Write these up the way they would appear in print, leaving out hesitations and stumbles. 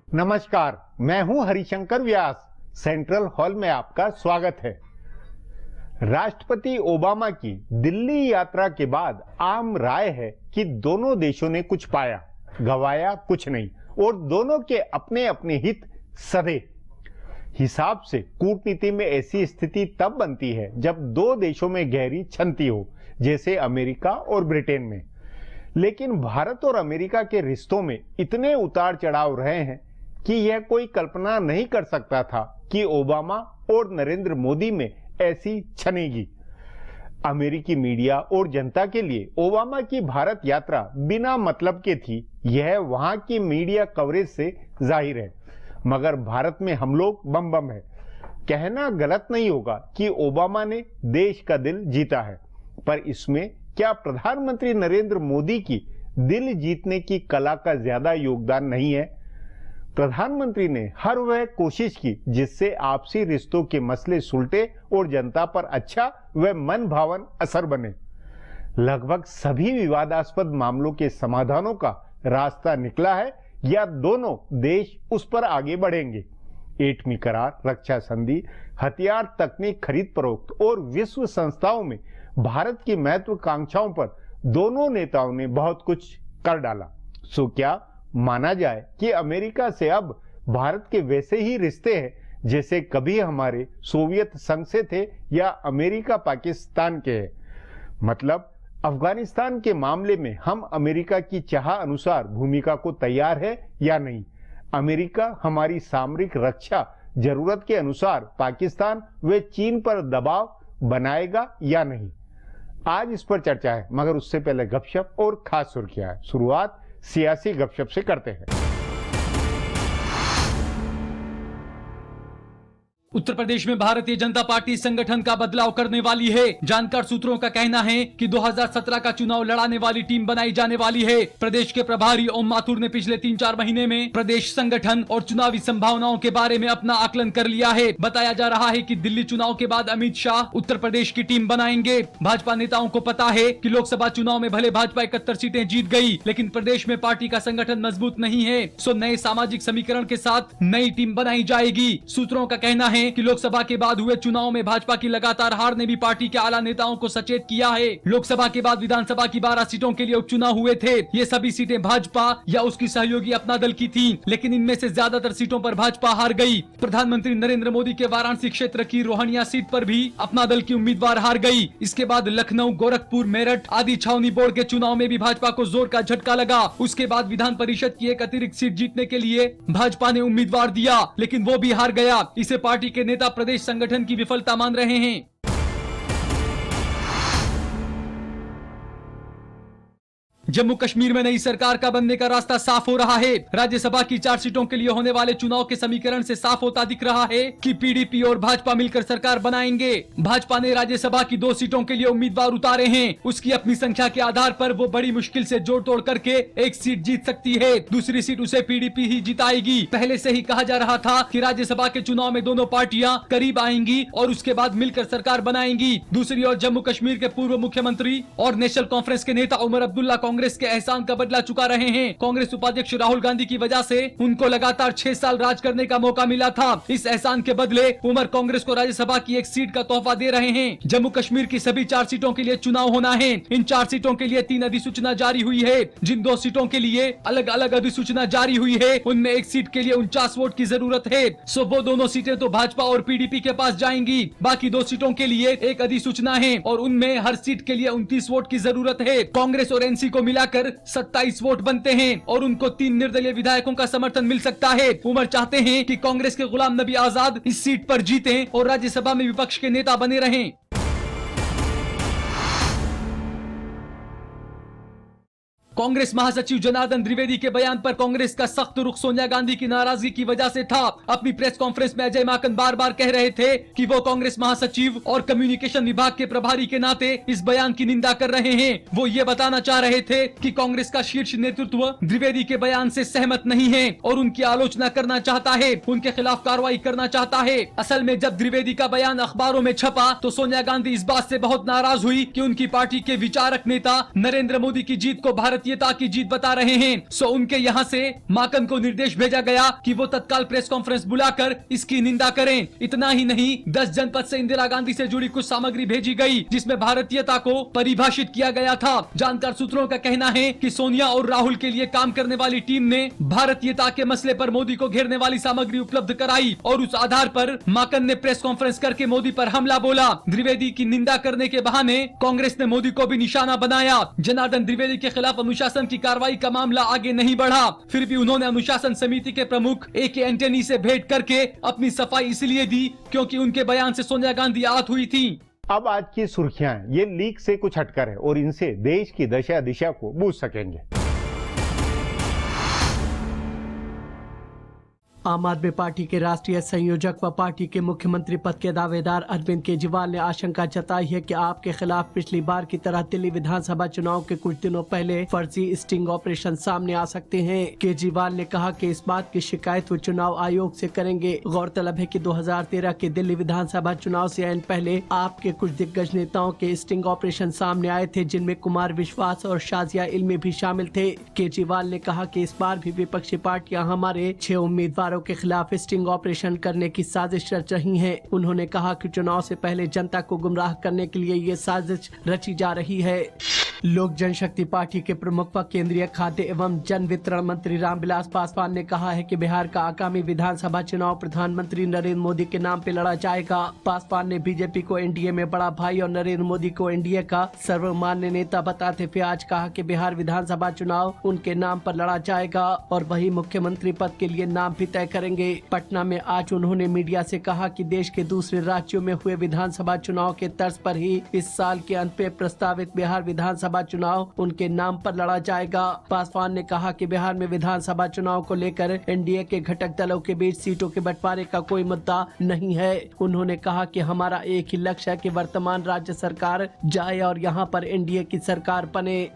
नमस्कार, मैं हूं हरिशंकर व्यास। सेंट्रल हॉल में आपका स्वागत है। राष्ट्रपति ओबामा की दिल्ली यात्रा के बाद आम राय है कि दोनों देशों ने कुछ पाया, गंवाया कुछ नहीं और दोनों के अपने अपने हित सधे। हिसाब से कूटनीति में ऐसी स्थिति तब बनती है जब दो देशों में गहरी छंती हो, जैसे अमेरिका और ब्रिटेन में। लेकिन भारत और अमेरिका के रिश्तों में इतने उतार चढ़ाव रहे हैं कि यह कोई कल्पना नहीं कर सकता था कि ओबामा और नरेंद्र मोदी में ऐसी छनेगी। अमेरिकी मीडिया और जनता के लिए ओबामा की भारत यात्रा बिना मतलब के थी, यह वहां की मीडिया कवरेज से जाहिर है। मगर भारत में हम लोग बम बम है। कहना गलत नहीं होगा कि ओबामा ने देश का दिल जीता है, पर इसमें क्या प्रधानमंत्री नरेंद्र मोदी की दिल जीतने की कला का ज्यादा योगदान नहीं है? प्रधानमंत्री ने हर वह कोशिश की जिससे आपसी रिश्तों के मसले सुलटे और जनता पर अच्छा व मन भावन असर बने। लगभग सभी विवादास्पद मामलों के समाधानों का रास्ता निकला है या दोनों देश उस पर आगे बढ़ेंगे। एटमी करार, रक्षा संधि, हथियार, तकनीक खरीद फरोख्त और विश्व संस्थाओं में भारत की महत्वाकांक्षाओं पर दोनों नेताओं ने बहुत कुछ कर डाला। सो क्या माना जाए कि अमेरिका से अब भारत के वैसे ही रिश्ते हैं जैसे कभी हमारे सोवियत संघ से थे या अमेरिका पाकिस्तान के हैं? मतलब अफगानिस्तान के मामले में हम अमेरिका की चाह अनुसार भूमिका को तैयार है या नहीं? अमेरिका हमारी सामरिक रक्षा जरूरत के अनुसार पाकिस्तान व चीन पर दबाव बनाएगा या नहीं? आज इस पर चर्चा है, मगर उससे पहले गपशप और खास सुर्खियां है। शुरुआत सियासी गपशप से करते हैं। उत्तर प्रदेश में भारतीय जनता पार्टी संगठन का बदलाव करने वाली है। जानकार सूत्रों का कहना है कि 2017 का चुनाव लड़ाने वाली टीम बनाई जाने वाली है। प्रदेश के प्रभारी ओम माथुर ने पिछले 3-4 महीने में प्रदेश संगठन और चुनावी संभावनाओं के बारे में अपना आकलन कर लिया है। बताया जा रहा है कि दिल्ली चुनाव के बाद अमित शाह उत्तर प्रदेश की टीम बनाएंगे। भाजपा नेताओं को पता है कि लोकसभा चुनाव में भले भाजपा 71 सीटें जीत गई, लेकिन प्रदेश में पार्टी का संगठन मजबूत नहीं है। सो नए सामाजिक समीकरण के साथ नई टीम बनाई जाएगी। सूत्रों का कहना है कि लोकसभा के बाद हुए चुनाव में भाजपा की लगातार हार ने भी पार्टी के आला नेताओं को सचेत किया है। लोकसभा के बाद विधानसभा की 12 सीटों के लिए उपचुनाव हुए थे। ये सभी सीटें भाजपा या उसकी सहयोगी अपना दल की थीं, लेकिन इनमें से ज्यादातर सीटों पर भाजपा हार गई। प्रधानमंत्री नरेंद्र मोदी के वाराणसी क्षेत्र की रोहनिया सीट पर भी अपना दल की उम्मीदवार हार गई। इसके बाद लखनऊ, गोरखपुर, मेरठ आदि छावनी बोर्ड के चुनाव में भी भाजपा को जोर का झटका लगा। उसके बाद विधान परिषद की एक अतिरिक्त सीट जीतने के लिए भाजपा ने उम्मीदवार दिया, लेकिन वो भी हार गया। इसे पार्टी के नेता प्रदेश संगठन की विफलता मान रहे हैं। जम्मू कश्मीर में नई सरकार का बनने का रास्ता साफ हो रहा है। राज्यसभा की 4 सीटों के लिए होने वाले चुनाव के समीकरण से साफ होता दिख रहा है कि पीडीपी और भाजपा मिलकर सरकार बनाएंगे। भाजपा ने राज्यसभा की 2 सीटों के लिए उम्मीदवार उतारे हैं। उसकी अपनी संख्या के आधार पर वो बड़ी मुश्किल से जोड़ तोड़ करके एक सीट जीत सकती है। दूसरी सीट उसे पीडीपी ही जिताएगी। पहले से ही कहा जा रहा था कि राज्यसभा के चुनाव में दोनों पार्टियां करीब आएंगी और उसके बाद मिलकर सरकार बनाएंगी। दूसरी ओर जम्मू कश्मीर के पूर्व मुख्यमंत्री और नेशनल कॉन्फ्रेंस के नेता उमर अब्दुल्ला कांग्रेस के एहसान का बदला चुका रहे हैं। कांग्रेस उपाध्यक्ष राहुल गांधी की वजह से उनको लगातार 6 साल राज करने का मौका मिला था। इस एहसान के बदले उमर कांग्रेस को राज्यसभा की एक सीट का तोहफा दे रहे हैं। जम्मू कश्मीर की सभी 4 सीटों के लिए चुनाव होना है। इन 4 सीटों के लिए 3 अधिसूचना जारी हुई है। जिन 2 सीटों के लिए अलग अलग अधिसूचना जारी हुई है, उनमें एक सीट के लिए 49 वोट की जरूरत है। सो वो दोनों सीटें तो भाजपा और पीडीपी के पास जाएंगी। बाकी 2 सीटों के लिए एक अधिसूचना है और उनमें हर सीट के लिए 29 वोट की जरूरत है। कांग्रेस और एनसी को मिलाकर 27 वोट बनते हैं और उनको 3 निर्दलीय विधायकों का समर्थन मिल सकता है। उमर चाहते हैं कि कांग्रेस के गुलाम नबी आजाद इस सीट पर जीतें और राज्यसभा में विपक्ष के नेता बने रहें। कांग्रेस महासचिव जनार्दन द्विवेदी के बयान पर कांग्रेस का सख्त रुख सोनिया गांधी की नाराजगी की वजह से था। अपनी प्रेस कॉन्फ्रेंस में अजय माकन बार बार कह रहे थे कि वो कांग्रेस महासचिव और कम्युनिकेशन विभाग के प्रभारी के नाते इस बयान की निंदा कर रहे हैं। वो ये बताना चाह रहे थे कि कांग्रेस का शीर्ष नेतृत्व द्विवेदी के बयान से सहमत नहीं है और उनकी आलोचना करना चाहता है, उनके खिलाफ कार्रवाई करना चाहता है। असल में जब द्विवेदी का बयान अखबारों में छपा तो सोनिया गांधी इस बात से बहुत नाराज हुई कि उनकी पार्टी के विचारक नेता नरेंद्र मोदी की जीत को भारतीय भारतीयता की जीत बता रहे हैं। सो उनके यहाँ से माकन को निर्देश भेजा गया कि वो तत्काल प्रेस कॉन्फ्रेंस बुलाकर इसकी निंदा करें। इतना ही नहीं, 10 जनपद से इंदिरा गांधी से जुड़ी कुछ सामग्री भेजी गई जिसमें भारतीयता को परिभाषित किया गया था। जानकार सूत्रों का कहना है कि सोनिया और राहुल के लिए काम करने वाली टीम ने भारतीयता के मसले पर मोदी को घेरने वाली सामग्री उपलब्ध कराई और उस आधार पर माकन ने प्रेस कॉन्फ्रेंस करके मोदी पर हमला बोला। द्विवेदी की निंदा करने के बहाने कांग्रेस ने मोदी को भी निशाना बनाया। जनार्दन द्विवेदी के खिलाफ अनुशासन की कार्रवाई का मामला आगे नहीं बढ़ा, फिर भी उन्होंने अनुशासन समिति के प्रमुख AK एंटनी से भेंट करके अपनी सफाई इसलिए दी क्योंकि उनके बयान से सोनिया गांधी आहत हुई थी। अब आज की सुर्खियां ये लीक से कुछ हटकर है और इनसे देश की दशा दिशा को बूझ सकेंगे। आम आदमी पार्टी के राष्ट्रीय संयोजक व पार्टी के मुख्यमंत्री पद के दावेदार अरविंद केजरीवाल ने आशंका जताई है कि आपके खिलाफ पिछली बार की तरह दिल्ली विधानसभा चुनाव के कुछ दिनों पहले फर्जी स्टिंग ऑपरेशन सामने आ सकते हैं। केजरीवाल ने कहा कि इस बात की शिकायत वो चुनाव आयोग से करेंगे। गौरतलब है कि 2013 के दिल्ली विधानसभा चुनाव से ऐन पहले आपके कुछ दिग्गज नेताओं के स्टिंग ऑपरेशन सामने आए थे, जिनमें कुमार विश्वास और शाजिया इल्मी भी शामिल थे। केजरीवाल ने कहा कि इस बार भी विपक्षी पार्टियां हमारे 6 उम्मीदवारों के खिलाफ स्टिंग ऑपरेशन करने की साजिश रच रही हैं। उन्होंने कहा कि चुनाव से पहले जनता को गुमराह करने के लिए ये साजिश रची जा रही है। लोक जनशक्ति पार्टी के प्रमुख व केंद्रीय खाद्य एवं जन वितरण मंत्री रामविलास पासवान ने कहा है कि बिहार का आगामी विधानसभा चुनाव प्रधानमंत्री नरेंद्र मोदी के नाम पे लड़ा जाएगा। पासवान ने बीजेपी को एनडीए में बड़ा भाई और नरेंद्र मोदी को एनडीए का सर्वमान्य नेता बताते हुए आज कहा कि बिहार विधानसभा चुनाव उनके नाम पर लड़ा जाएगा और वही मुख्यमंत्री पद के लिए नाम भी तय करेंगे। पटना में आज उन्होंने मीडिया से कहा कि देश के दूसरे राज्यों में हुए विधानसभा चुनाव के तर्ज पर ही इस साल के अंत में प्रस्तावित बिहार विधानसभा चुनाव उनके नाम पर लड़ा जाएगा। पासवान ने कहा कि बिहार में विधानसभा चुनाव को लेकर एनडीए के घटक दलों के बीच सीटों के बंटवारे का कोई मुद्दा नहीं है। उन्होंने कहा कि हमारा एक ही लक्ष्य है कि वर्तमान राज्य सरकार जाए और यहां पर एनडीए की सरकार बने।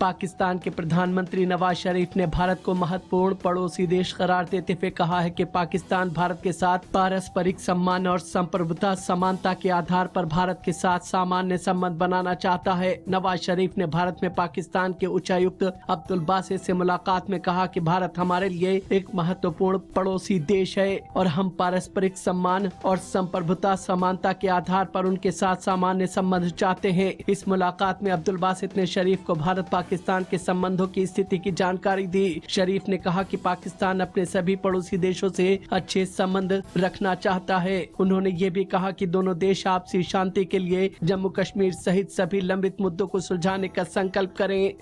पाकिस्तान के प्रधानमंत्री नवाज शरीफ ने भारत को महत्वपूर्ण पड़ोसी देश करार देते हुए कहा है कि पाकिस्तान भारत के साथ पारस्परिक सम्मान और संप्रभुता समानता के आधार पर भारत के साथ सामान्य संबंध बनाना चाहता है। नवाज शरीफ ने भारत में पाकिस्तान के उच्चायुक्त अब्दुल बासित से मुलाकात में कहा कि भारत हमारे लिए एक महत्वपूर्ण पड़ोसी देश है और हम पारस्परिक सम्मान और संप्रभुता समानता के आधार पर उनके साथ सामान्य संबंध चाहते हैं। इस मुलाकात में अब्दुल बासित ने शरीफ को भारत पाकिस्तान के संबंधों की स्थिति की जानकारी दी। शरीफ ने कहा कि पाकिस्तान अपने सभी पड़ोसी देशों से अच्छे संबंध रखना चाहता है। उन्होंने ये भी कहा कि दोनों देश आपसी शांति के लिए जम्मू कश्मीर सहित सभी लंबित मुद्दों को सुलझाने का संकल्प करें।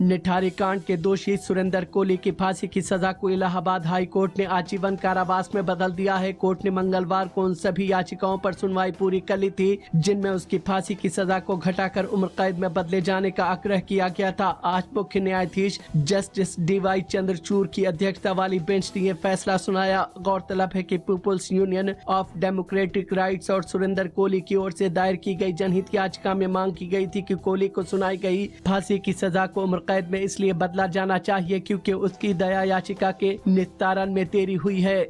निठारी कांड के दोषी सुरेंद्र कोहली की फांसी की सजा को इलाहाबाद हाई कोर्ट ने आजीवन कारावास में बदल दिया है। कोर्ट ने मंगलवार को उन सभी याचिकाओं पर सुनवाई पूरी कर ली थी जिनमें उसकी फांसी की सजा को घटाकर उम्र कैद में बदले जाने का आग्रह किया गया था। आज मुख्य न्यायाधीश जस्टिस DY चंद्रचूड़ की अध्यक्षता वाली बेंच ने यह फैसला सुनाया। गौरतलब है कि people's union of democratic rights और सुरेंद्र कोहली की ओर से दायर की गई जनहित याचिका में मांग की गई थी कि कोहली को सुनाई गई फांसी की सजा को उम्र कैद में इसलिए बदला जाना चाहिए क्योंकि उसकी दया याचिका के निस्तारण में देरी हुई है।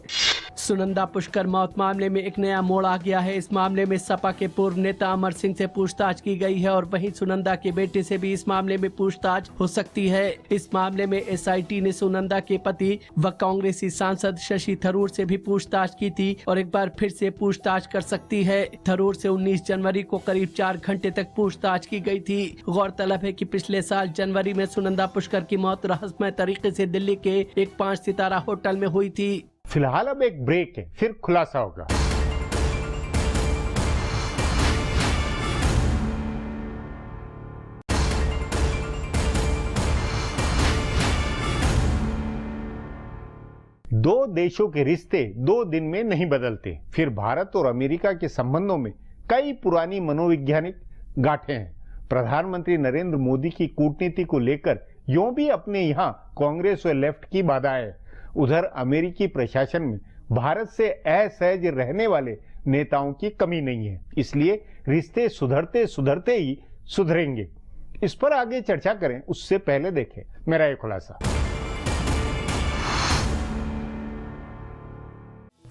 सुनंदा पुष्कर मौत मामले में एक नया मोड़ आ गया है। इस मामले में सपा के पूर्व नेता अमर सिंह से पूछताछ की गई है और वहीं सुनंदा के बेटे से भी इस मामले में पूछताछ हो सकती है। इस मामले में SIT ने सुनंदा के पति व कांग्रेसी सांसद शशि थरूर से भी पूछताछ की थी और एक बार फिर से पूछताछ कर सकती है। थरूर से 19 जनवरी को करीब 4 घंटे तक पूछताछ की गई थी। गौरतलब है कि पिछले साल जनवरी में सुनंदा पुष्कर की मौत रहस्यमय तरीके से दिल्ली के एक 5 सितारा होटल में हुई थी। फिलहाल अब एक ब्रेक है, फिर खुलासा होगा। दो देशों के रिश्ते 2 दिन में नहीं बदलते। फिर भारत और अमेरिका के संबंधों में कई पुरानी मनोवैज्ञानिक गांठें हैं। प्रधानमंत्री नरेंद्र मोदी की कूटनीति को लेकर यूं भी अपने यहां कांग्रेस व लेफ्ट की बाधाएं है। उधर अमेरिकी प्रशासन में भारत से असहज रहने वाले नेताओं की कमी नहीं है। इसलिए रिश्ते सुधरते सुधरते ही सुधरेंगे। इस पर आगे चर्चा करें उससे पहले देखें मेरा एक खुलासा।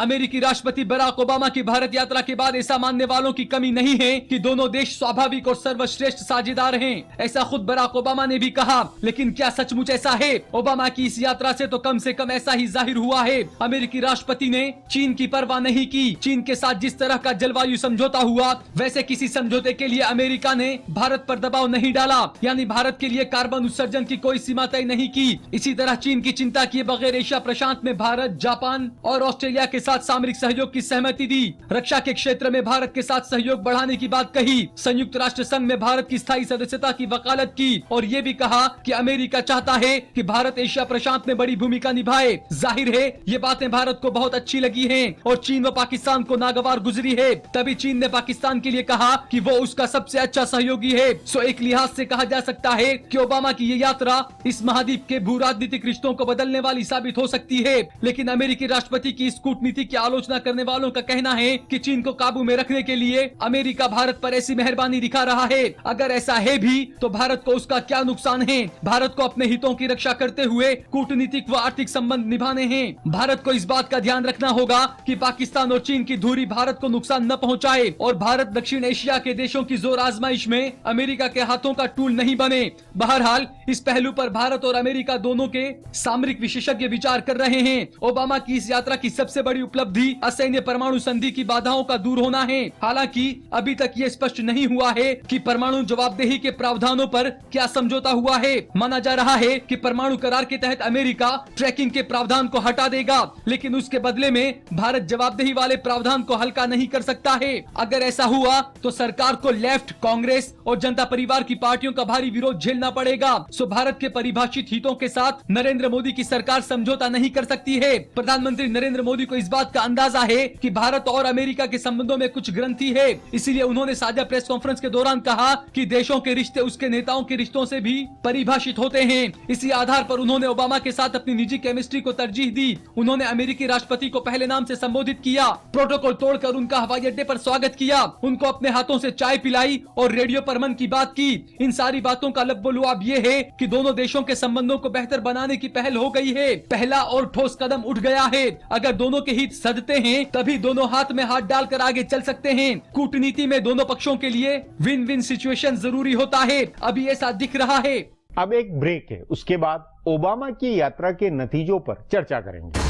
अमेरिकी राष्ट्रपति बराक ओबामा की भारत यात्रा के बाद ऐसा मानने वालों की कमी नहीं है कि दोनों देश स्वाभाविक और सर्वश्रेष्ठ साझेदार हैं। ऐसा खुद बराक ओबामा ने भी कहा। लेकिन क्या सचमुच ऐसा है? ओबामा की इस यात्रा से तो कम ऐसा ही जाहिर हुआ है। अमेरिकी राष्ट्रपति ने चीन की परवाह नहीं की। चीन के साथ जिस तरह का जलवायु समझौता हुआ, वैसे किसी समझौते के लिए अमेरिका ने भारत पर दबाव नहीं डाला, यानी भारत के लिए कार्बन उत्सर्जन की कोई सीमा तय नहीं की। इसी तरह चीन की चिंता किए बगैर एशिया प्रशांत में भारत, जापान और ऑस्ट्रेलिया के साथ सामरिक सहयोग की सहमति दी। रक्षा के क्षेत्र में भारत के साथ सहयोग बढ़ाने की बात कही। संयुक्त राष्ट्र संघ में भारत की स्थायी सदस्यता की वकालत की और ये भी कहा कि अमेरिका चाहता है कि भारत एशिया प्रशांत में बड़ी भूमिका निभाए। जाहिर है ये बातें भारत को बहुत अच्छी लगी हैं और चीन व पाकिस्तान को नागवार गुजरी है। तभी चीन ने पाकिस्तान के लिए कहा कि वो उसका सबसे अच्छा सहयोगी है। सो एक लिहाज से कहा जा सकता है कि ओबामा की ये यात्रा इस महाद्वीप के भू राजनीतिक रिश्तों को बदलने वाली साबित हो सकती है। लेकिन अमेरिकी राष्ट्रपति की इस कूटनीति की आलोचना करने वालों का कहना है कि चीन को काबू में रखने के लिए अमेरिका भारत पर ऐसी मेहरबानी दिखा रहा है। अगर ऐसा है भी तो भारत को उसका क्या नुकसान है? भारत को अपने हितों की रक्षा करते हुए कूटनीतिक व आर्थिक संबंध निभाने हैं। भारत को इस बात का ध्यान रखना होगा कि पाकिस्तान और चीन की दूरी भारत को नुकसान न पहुंचाए और भारत दक्षिण एशिया के देशों की जोर आजमाइश में अमेरिका के हाथों का टूल नहीं बने। बहरहाल इस पहलू पर भारत और अमेरिका दोनों के सामरिक विशेषज्ञ विचार कर रहे हैं। ओबामा की इस यात्रा की सबसे बड़ी उपलब्धि असैन्य परमाणु संधि की बाधाओं का दूर होना है। हालांकि अभी तक ये स्पष्ट नहीं हुआ है कि परमाणु जवाबदेही के प्रावधानों पर क्या समझौता हुआ है। माना जा रहा है कि परमाणु करार के तहत अमेरिका ट्रैकिंग के प्रावधान को हटा देगा, लेकिन उसके बदले में भारत जवाबदेही वाले प्रावधान को हल्का नहीं कर सकता है। अगर ऐसा हुआ तो सरकार को लेफ्ट, कांग्रेस और जनता परिवार की पार्टियों का भारी विरोध झेलना पड़ेगा। सो भारत के परिभाषित हितों के साथ नरेंद्र मोदी की सरकार समझौता नहीं कर सकती है। प्रधानमंत्री नरेंद्र मोदी को इस बात का अंदाजा है कि भारत और अमेरिका के संबंधों में कुछ ग्रंथि है। इसीलिए उन्होंने साझा प्रेस कॉन्फ्रेंस के दौरान कहा कि देशों के रिश्ते उसके नेताओं के रिश्तों से भी परिभाषित होते हैं। इसी आधार पर उन्होंने ओबामा के साथ अपनी निजी केमिस्ट्री को तरजीह दी। उन्होंने अमेरिकी राष्ट्रपति को पहले नाम से संबोधित किया, प्रोटोकॉल तोड़कर उनका हवाई अड्डे पर स्वागत किया, उनको अपने हाथों से चाय पिलाई और रेडियो पर मन की बात की। इन सारी बातों का लब्बो-लुआब ये है कि दोनों देशों के संबंधों को बेहतर बनाने की पहल हो गई है। पहला और ठोस कदम उठ गया है। अगर दोनों के हित सधते हैं तभी दोनों हाथ में हाथ डालकर आगे चल सकते हैं। कूटनीति में दोनों पक्षों के लिए विन विन सिचुएशन जरूरी होता है। अभी ऐसा दिख रहा है। अब एक ब्रेक है, उसके बाद ओबामा की यात्रा के नतीजों पर चर्चा करेंगे।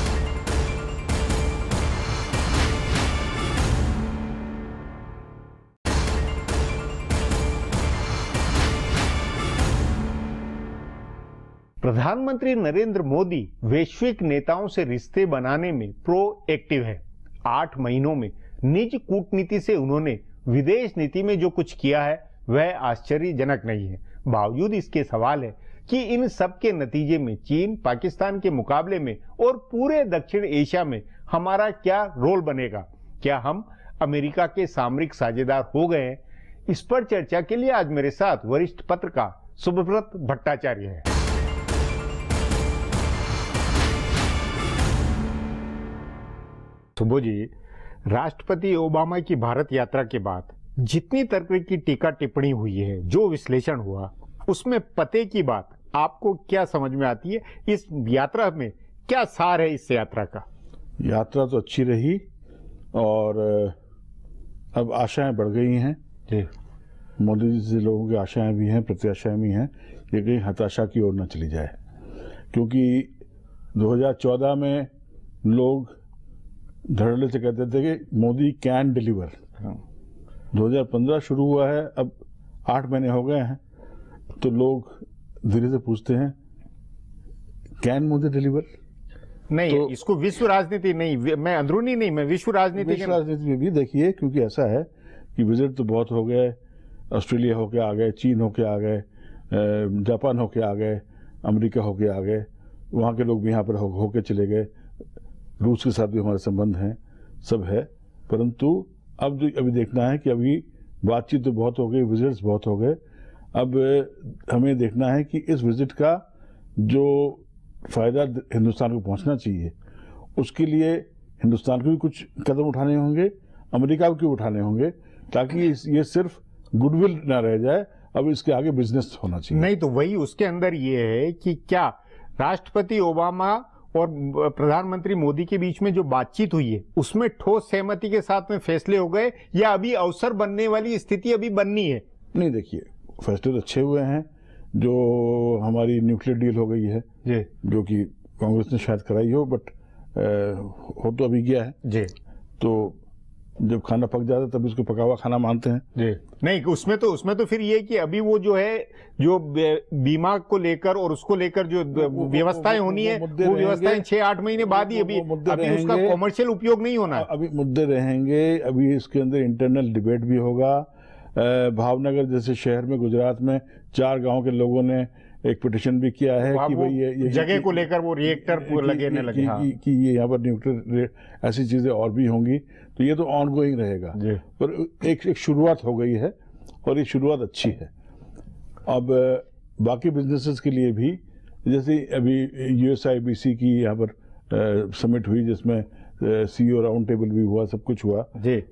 प्रधानमंत्री नरेंद्र मोदी वैश्विक नेताओं से रिश्ते बनाने में प्रोएक्टिव है। 8 महीनों में निज कूटनीति से उन्होंने विदेश नीति में जो कुछ किया है वह आश्चर्यजनक नहीं है। बावजूद इसके सवाल है कि इन सब के नतीजे में चीन, पाकिस्तान के मुकाबले में और पूरे दक्षिण एशिया में हमारा क्या रोल बनेगा? क्या हम अमेरिका के सामरिक साझेदार हो गए हैं? इस पर चर्चा के लिए आज मेरे साथ वरिष्ठ पत्रकार सुब्रत भट्टाचार्य है। सुबो जी, राष्ट्रपति ओबामा की भारत यात्रा के बाद जितनी तरह की टीका टिप्पणी हुई है, जो विश्लेषण हुआ, उसमें पते की बात आपको क्या समझ में आती है? इस यात्रा में क्या सार है इस यात्रा का? यात्रा तो अच्छी रही और अब आशाएं बढ़ गई हैं। मोदी जी से लोगों की आशाएं भी हैं, प्रत्याशाएं भी हैं, ये कहीं हताशा की ओर न चली जाए। क्योंकि 2014 में लोग धड़ल्ले से कहते थे कि मोदी कैन डिलीवर। 2015 शुरू हुआ है, अब 8 महीने हो गए हैं, तो लोग धीरे से पूछते हैं कैन मोदी डिलीवर? नहीं, तो इसको विश्व राजनीति नहीं, मैं अंदरूनी नहीं, मैं विश्व राजनीति में भी देखिए। क्योंकि ऐसा है कि विजिट तो बहुत हो गए, ऑस्ट्रेलिया होके आ गए, चीन होके आ गए, जापान होके आ गए, अमेरिका होके आ गए, वहाँ के लोग भी यहाँ पर होके चले गए, रूस के साथ भी हमारे संबंध हैं, सब है। परंतु अब जो अभी देखना है कि अभी बातचीत तो बहुत हो गई, विजिट्स बहुत हो गए, अब हमें देखना है कि इस विजिट का जो फ़ायदा हिंदुस्तान को पहुंचना चाहिए, उसके लिए हिंदुस्तान को भी कुछ कदम उठाने होंगे, अमेरिका को भी उठाने होंगे, ताकि ये सिर्फ गुडविल ना रह जाए, अब इसके आगे बिजनेस होना चाहिए। नहीं तो वही उसके अंदर ये है कि क्या राष्ट्रपति ओबामा और प्रधानमंत्री मोदी के बीच में जो बातचीत हुई है उसमें ठोस सहमति के साथ में फैसले हो गए या अभी अवसर बनने वाली स्थिति अभी बननी है? नहीं, देखिए, फैसले तो अच्छे हुए हैं। जो हमारी न्यूक्लियर डील हो गई है जी, जो कि कांग्रेस ने शायद कराई हो, बट हो तो अभी गया है जी। तो जब खाना पक जाता है तब उसको पका हुआ खाना मानते हैं। जी, नहीं, उसमें तो फिर ये कि अभी वो जो है जो बीमा को लेकर और उसको लेकर जो व्यवस्थाएं होनी है वो व्यवस्थाएं 6-8 महीने बाद ही अभी उसका कॉमर्शियल उपयोग नहीं होना है। अभी मुद्दे रहेंगे, अभी इसके अंदर इंटरनल डिबेट भी होगा। भावनगर जैसे शहर में, गुजरात में 4 गांव के लोगों ने एक पिटिशन भी किया है कि भाई ये जगह को लेकर वो रिएक्टर लगने लगे कि ये यहाँ पर न्यूक्लियर ऐसी चीजें और भी होंगी, तो ये तो ऑनगोइंग रहेगा। पर एक शुरुआत हो गई है और ये शुरुआत अच्छी है। अब बाकी बिजनेसेस के लिए भी, जैसे अभी USIBC की यहाँ पर समिट हुई जिसमें CEO राउंड टेबल भी हुआ, सब कुछ हुआ जी।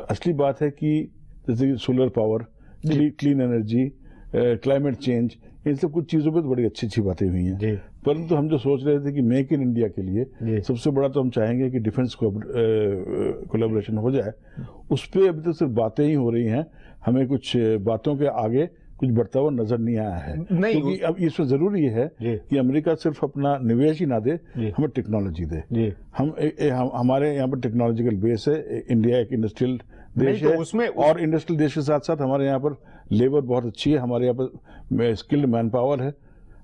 असली बात है कि जैसे solar power, clean energy, climate change, इन सब कुछ चीज़ों पे तो बड़ी अच्छी बातें हुई हैं। परंतु हम जो सोच रहे थे कि मेक इन इंडिया के लिए सबसे बड़ा तो हम चाहेंगे कि डिफेंस कोलैबोरेशन हो जाए, उस पर अभी तो सिर्फ बातें ही हो रही हैं। हमें कुछ बातों के आगे कुछ बढ़ता हुआ नजर नहीं आया है। क्योंकि अब इसमें जरूरी है कि अमेरिका सिर्फ अपना निवेश ही ना दे, हमें टेक्नोलॉजी दे। हमारे यहाँ पर टेक्नोलॉजिकल बेस है, इंडिया एक इंडस्ट्रियल देश है, उसमें और इंडस्ट्रियल देश के साथ साथ हमारे यहाँ पर लेबर बहुत अच्छी है, हमारे यहाँ पर स्किल्ड मैन पावर है।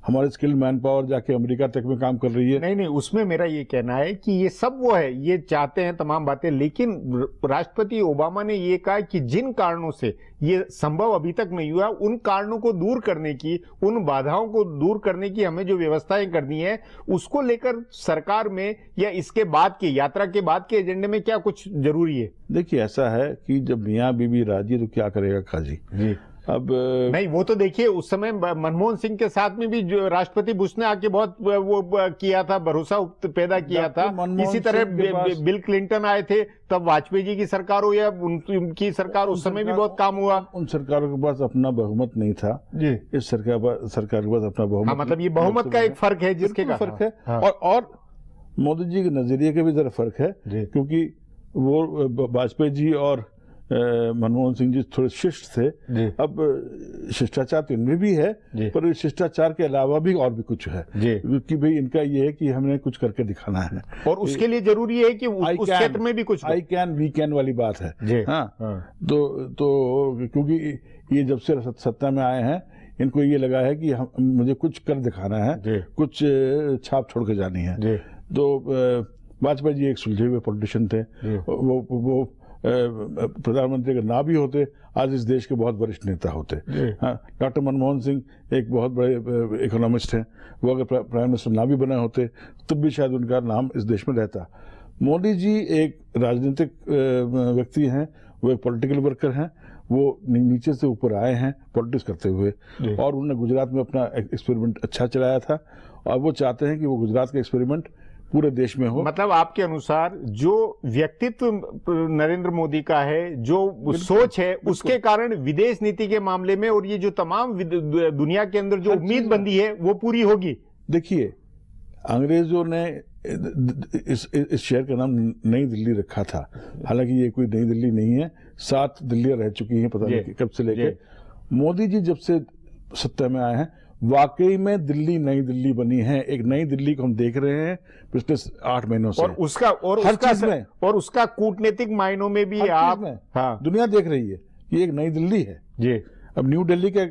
हमारे स्किल्ड मैन पावर जाके अमेरिका तक में काम कर रही है। नहीं, उसमें मेरा ये कहना है कि ये सब वो है, ये चाहते हैं तमाम बातें, लेकिन राष्ट्रपति ओबामा ने ये कहा कि जिन कारणों से ये संभव अभी तक नहीं हुआ, उन कारणों को दूर करने की, उन बाधाओं को दूर करने की हमें जो व्यवस्थाएं करनी है, उसको लेकर सरकार में या इसके बाद के यात्रा के बाद के एजेंडे में क्या कुछ जरूरी है? देखिए, ऐसा है कि जब मियाँ बीबी राजी तो क्या करेगा खाजी। अब नहीं, वो तो देखिए उस समय मनमोहन सिंह के साथ में भी जो राष्ट्रपति बुश ने आके बहुत वो किया था, भरोसा पैदा किया था। इसी तरह बिल क्लिंटन आए थे, तब वाजपेयी जी की सरकार हो या उनकी सरकार, उस समय भी बहुत काम हुआ। उन सरकारों के पास अपना बहुमत नहीं था जी। इस सरकार के पास अपना बहुमत। मतलब ये बहुमत का एक फर्क है, जिसके का फर्क है। और मोदी जी के नजरिए का भी जरा फर्क है, क्योंकि वो वाजपेयी जी और मनमोहन सिंह जी थोड़े शिष्ट थे। अब शिष्टाचार तो इनमें भी है, पर शिष्टाचार के अलावा भी और भी कुछ है कि भाई इनका ये है कि हमने कुछ करके दिखाना है, और उसके लिए जरूरी है कि उस क्षेत्र में भी कुछ आई कैन वी कैन वाली बात है। हाँ, तो क्योंकि ये जब से सत्ता में आए हैं, इनको ये लगा है कि मुझे कुछ कर दिखाना है, कुछ छाप छोड़ के जानी है। तो वाजपेयी जी एक सुलझे हुए पॉलिटिशियन थे। वो प्रधानमंत्री अगर ना भी होते, आज इस देश के बहुत वरिष्ठ नेता होते। हाँ, डॉक्टर मनमोहन सिंह एक बहुत बड़े इकोनॉमिस्ट हैं, वो अगर प्राइम मिनिस्टर ना भी बने होते तब भी शायद उनका नाम इस देश में रहता। मोदी जी एक राजनीतिक व्यक्ति हैं, वो एक पॉलिटिकल वर्कर हैं, वो नीचे से ऊपर आए हैं पॉलिटिक्स करते हुए, और उन्होंने गुजरात में अपना एक्सपेरिमेंट अच्छा चलाया था, और वो चाहते हैं कि वो गुजरात का एक्सपेरिमेंट पूरे देश में हो। मतलब आपके अनुसार जो व्यक्तित्व नरेंद्र मोदी का है, जो सोच है, उसके कारण विदेश नीति के मामले में और ये जो तमाम दुनिया के अंदर जो उम्मीद बंधी है वो पूरी होगी। देखिए, अंग्रेजों ने इस शहर का नाम नई दिल्ली रखा था, हालांकि ये कोई नई दिल्ली नहीं है, 7 दिल्लियां रह चुकी हैं, पता नहीं कब से लेके। मोदी जी जब से सत्ता में आए हैं, वाकई में दिल्ली नई दिल्ली बनी है। एक नई दिल्ली को हम देख रहे हैं पिछले 8 महीनों से, और उसका कूटनीतिक मायनों में भी आप दुनिया देख रही है कि एक नई दिल्ली है जी। अब न्यू दिल्ली का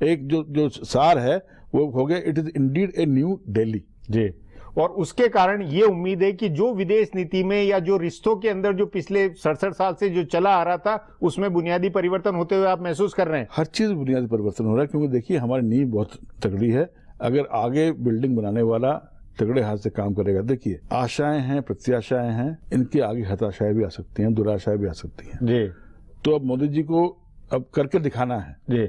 एक जो सार है वो हो गया, it is indeed a New Delhi ji. और उसके कारण ये उम्मीद है कि जो विदेश नीति में या जो रिश्तों के अंदर जो पिछले 67 साल से जो चला आ रहा था, उसमें बुनियादी परिवर्तन होते हुए आप महसूस कर रहे हैं। हर चीज बुनियादी परिवर्तन हो रहा है, क्योंकि देखिए हमारी नींव बहुत तगड़ी है। अगर आगे बिल्डिंग बनाने वाला तगड़े हाथ से काम करेगा, देखिए आशाएं हैं, प्रत्याशाएं हैं, इनके आगे हताशाएं भी आ सकती हैं, दुराशाएं भी आ सकती हैं जी। तो अब मोदी जी को अब करके दिखाना है जी।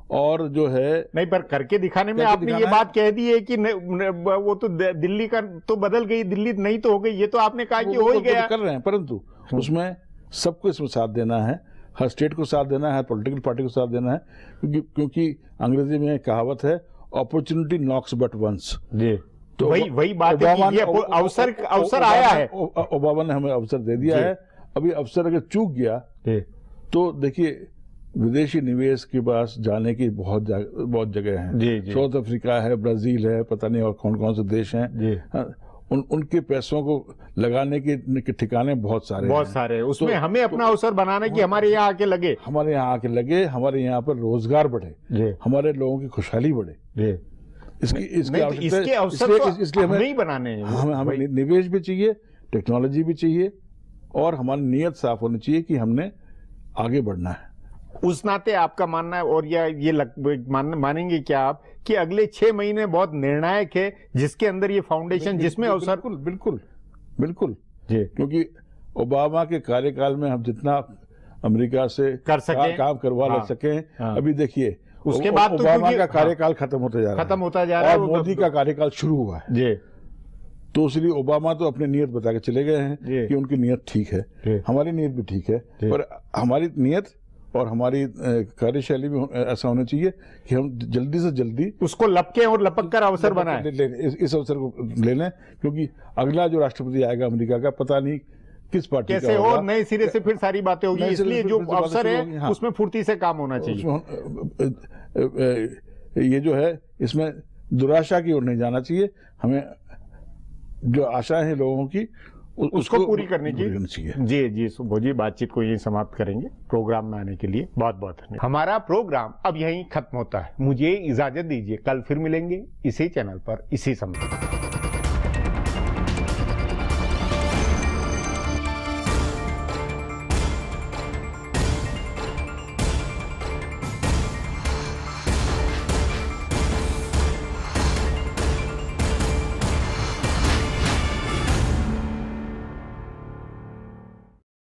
और जो है, नहीं, पर करके दिखाने में आपने ये बात कह दी है कि वो तो दिल्ली का तो बदल गई, दिल्ली नहीं तो हो गई, ये तो आपने कहा कि हो ही गया। कर रहे हैं, परंतु उसमें सबको इसमें साथ देना है, हर स्टेट को साथ देना है, पॉलिटिकल पार्टी को साथ देना है, क्योंकि अंग्रेजी में कहावत है, अपॉर्चुनिटी नॉक्स बट वंस जी। तो वही बात है कि ये अवसर आया है। ओबामा ने हमें अवसर दे दिया है। अभी अवसर अगर चूक गया तो देखिए विदेशी निवेश के पास जाने की बहुत जगह है। साउथ अफ्रीका है, ब्राजील है, पता नहीं और कौन कौन से देश हैं। उनके पैसों को लगाने के ठिकाने बहुत सारे उसमें तो, हमें अपना अवसर बनाना कि हमारे यहाँ आके लगे, हमारे यहाँ पर रोजगार बढ़े, हमारे लोगों की खुशहाली बढ़े। इसके अवसर तो हमें ही बनाने हैं। हमें निवेश भी चाहिए, टेक्नोलॉजी भी चाहिए और हमारी नीयत साफ होनी चाहिए कि हमने आगे बढ़ना है। उस नाते आपका मानना है और ये मानेंगे क्या आप कि अगले 6 महीने बहुत निर्णायक है, जिसके अंदर ये फाउंडेशन जिसमें अवसर बिल्कुल क्योंकि ओबामा के कार्यकाल में हम जितना अमेरिका से कर सके काम करवा सके। अभी देखिए उसके बाद तो ओबामा का कार्यकाल खत्म होता जा रहा है और मोदी का कार्यकाल शुरू हुआ है। तो इसलिए ओबामा तो अपनी नीयत बता के चले गए हैं कि उनकी नीयत ठीक है, हमारी नीयत भी ठीक है, पर हमारी नीयत और हमारी कार्यशैली भी ऐसा होना चाहिए कि हम जल्दी से जल्दी उसको लपके और लपक कर अवसर बनाएं। इस अवसर को ले लें, क्योंकि अगला जो राष्ट्रपति आएगा अमेरिका का पता नहीं किस पार्टी कैसे का और नए सिरे से फिर सारी बातें होगी, इसलिए जो अवसर है उसमें फुर्ती से काम होना चाहिए। ये जो है इसमें दुराशा की ओर नहीं जाना चाहिए, हमें जो आशा है लोगों की उसको पूरी करनी चाहिए। जी सुबोध जी, बातचीत को यही समाप्त करेंगे। प्रोग्राम में आने के लिए बहुत बहुत धन्यवाद। हमारा प्रोग्राम अब यहीं खत्म होता है, मुझे इजाजत दीजिए, कल फिर मिलेंगे इसी चैनल पर इसी समय।